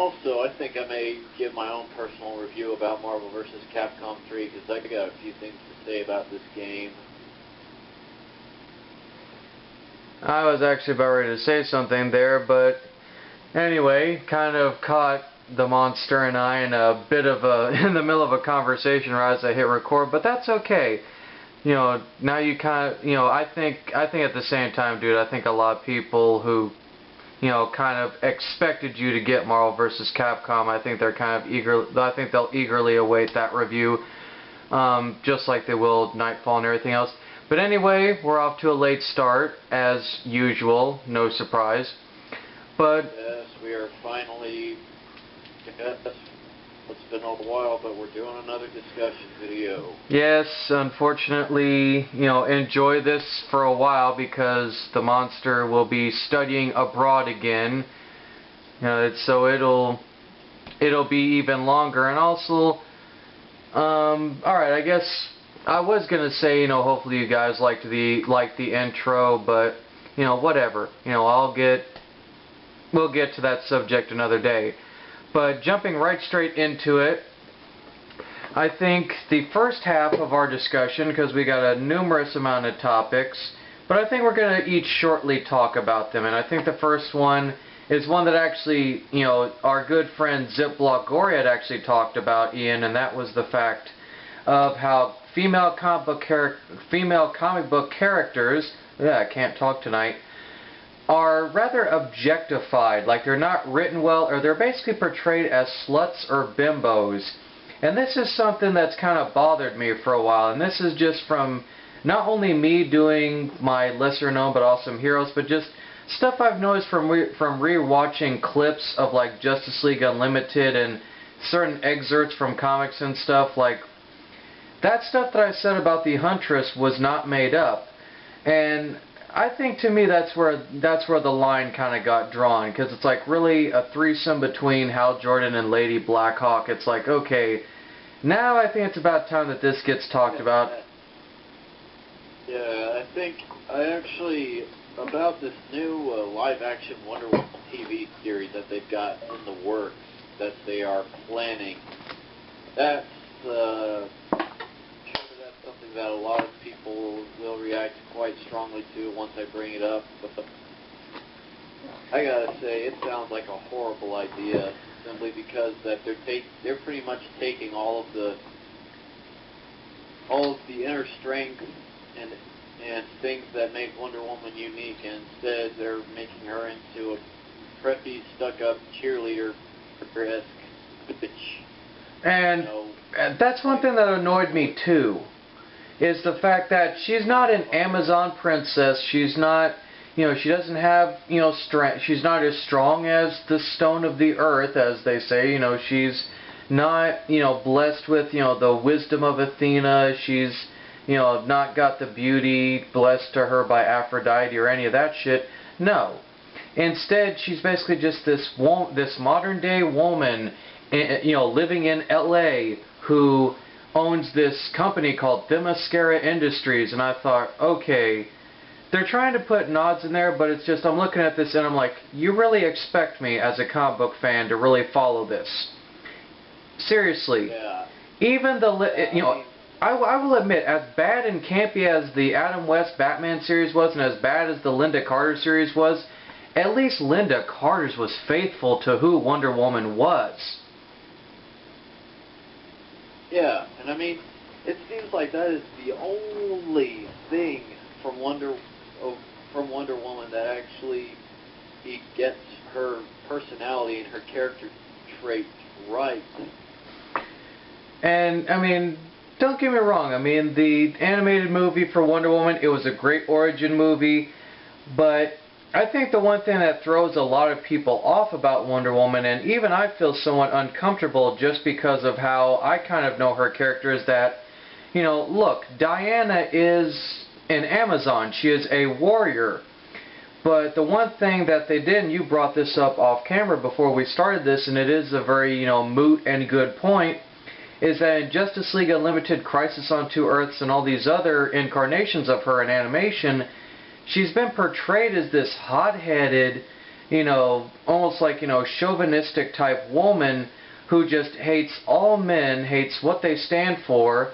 also, I think I may give my own personal review about Marvel vs. Capcom 3 because I got a few things to say about this game. I was actually about ready to say something there, but anyway, kind of caught the monster and I in a bit of a in the middle of a conversation right as I hit record, but that's okay. You know, now you kind of, I think at the same time, dude, I think a lot of people who, kind of expected you to get Marvel vs. Capcom, I think they're kind of I think they'll eagerly await that review, just like they will Nightfall and everything else. But anyway, we're off to a late start, as usual, no surprise. But yes, we are finally, it's been a while, but we're doing another discussion video. Yes, unfortunately, enjoy this for a while because the monster will be studying abroad again. So it'll be even longer. And also, alright, I guess I was gonna say, hopefully you guys liked the intro, but whatever. We'll get to that subject another day. But jumping right straight into it, I think the first half of our discussion, because we got a numerous amount of topics, but I think we're going to each shortly talk about them. And I think the first one is one that actually, our good friend Zipblock Gory had actually talked about, Ian, and that was the fact of how female comic book characters, I can't talk tonight, are rather objectified, like they're not written well, or they're basically portrayed as sluts or bimbos. And this is something that's kind of bothered me for a while, and this is just from not only me doing my lesser known but awesome heroes, but just stuff I've noticed from re-watching clips of like Justice League Unlimited and certain excerpts from comics and stuff. Like, that stuff that I said about the Huntress was not made up, and I think to me that's where the line kind of got drawn, because it's like really a threesome between Hal Jordan and Lady Blackhawk. It's like, okay, now I think it's about time that this gets talked about. Yeah, I think about this new live-action Wonder Woman TV series that they've got in the works that they are planning. That's something that a lot of people will react quite strongly to once I bring it up. But I gotta say, it sounds like a horrible idea, simply because that they're pretty much taking all of the inner strength and things that make Wonder Woman unique, and instead they're making her into a preppy, stuck-up cheerleader-esque bitch. And that's one thing that annoyed me too, is the fact that she's not an Amazon princess. She's not, she doesn't have, strength. She's not as strong as the stone of the earth, as they say. She's not, blessed with, the wisdom of Athena. She's, not got the beauty blessed to her by Aphrodite or any of that shit. No. Instead, she's basically just this modern day woman, living in LA, who owns this company called Themyscira Industries. And I thought, okay, they're trying to put nods in there, but it's just, I'm looking at this and I'm like, you really expect me as a comic book fan to really follow this? Seriously. Yeah. Even I will admit, as bad and campy as the Adam West Batman series was, and as bad as the Linda Carter series was, at least Linda Carter's was faithful to who Wonder Woman was. Yeah, and I mean, it seems like that is the only thing from Wonder Woman that actually gets her personality and her character traits right. And I mean, don't get me wrong. I mean, the animated movie for Wonder Woman, it was a great origin movie, but I think the one thing that throws a lot of people off about Wonder Woman, and even I feel somewhat uncomfortable just because of how I kind of know her character, is that, look, Diana is an Amazon. She is a warrior. But the one thing that they did, and you brought this up off camera before we started this, and it is a very, moot and good point, is that in Justice League Unlimited, Crisis on Two Earths, and all these other incarnations of her in animation, she's been portrayed as this hot-headed, almost like, chauvinistic type woman who just hates all men, hates what they stand for,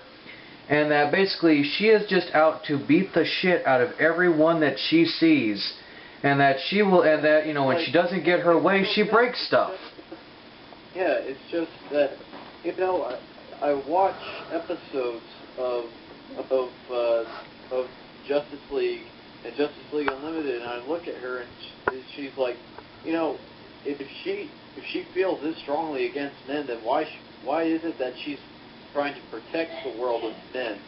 and that basically she is just out to beat the shit out of everyone that she sees, and that when she doesn't get her way, she breaks stuff. Yeah, it's just that, I watch episodes of Justice League and Justice League Unlimited, and I look at her and she's like, if she feels this strongly against men, then why is it that she's trying to protect the world of men,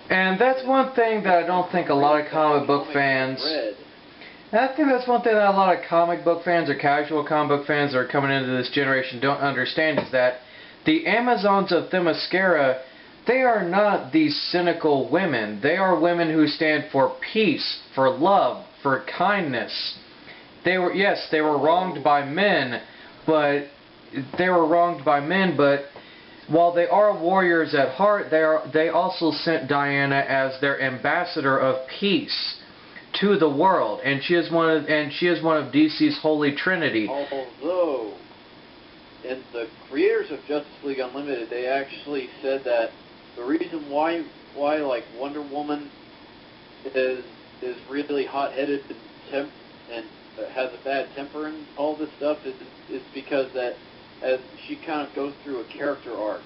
And that's one thing that I don't think a lot of comic book fans. And I think that's one thing that a lot of comic book fans or casual comic book fans that are coming into this generation don't understand, is that the Amazons of Themyscira, they are not these cynical women. They are women who stand for peace, for love, for kindness. They were wronged by men, but while they are warriors at heart, they also sent Diana as their ambassador of peace to the world, and she is one of DC's Holy Trinity. Although, in the creators of Justice League Unlimited, they actually said that the reason why like Wonder Woman is really hot-headed and has a bad temper and all this stuff is because that as she kind of goes through a character arc,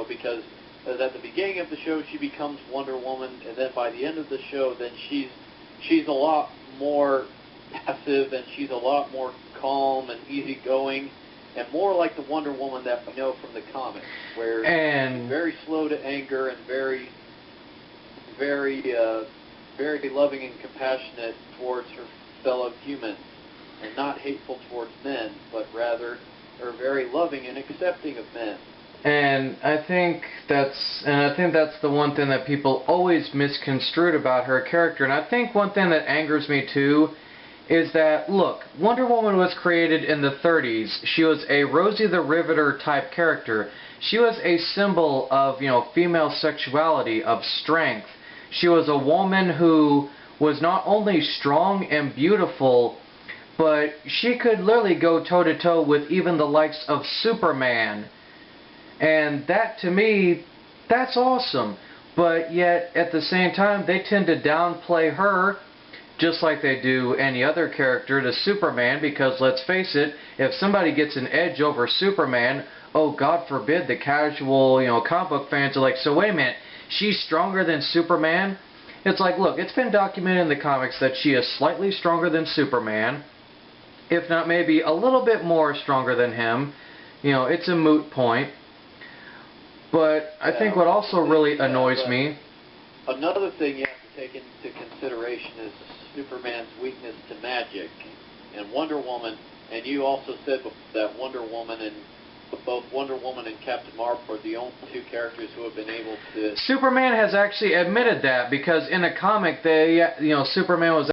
because as at the beginning of the show she becomes Wonder Woman, and then by the end of the show, then she's a lot more passive, and she's a lot more calm and easygoing, and more like the Wonder Woman that we know from the comics, where she's very slow to anger and very loving and compassionate towards her fellow humans, and not hateful towards men, but rather are very loving and accepting of men. And I think that's the one thing that people always misconstrued about her character. And I think one thing that angers me too is that, look, Wonder Woman was created in the 30s. She was a Rosie the Riveter type character. She was a symbol of, female sexuality, of strength. She was a woman who was not only strong and beautiful, but she could literally go toe-to-toe with even the likes of Superman. And that, to me, that's awesome. But yet, at the same time, they tend to downplay her, just like they do any other character, to Superman, because let's face it, if somebody gets an edge over Superman, oh, God forbid, the casual, comic book fans are like, so wait a minute, she's stronger than Superman? It's like, look, it's been documented in the comics that she is slightly stronger than Superman, if not maybe a little bit more stronger than him. It's a moot point. But I think what also really annoys me... Another thing you have to take into consideration is Superman's weakness to magic. And Wonder Woman, and you also said that both Wonder Woman and Captain Marvel are the only two characters who have been able to... Superman has actually admitted that, because in a comic, Superman was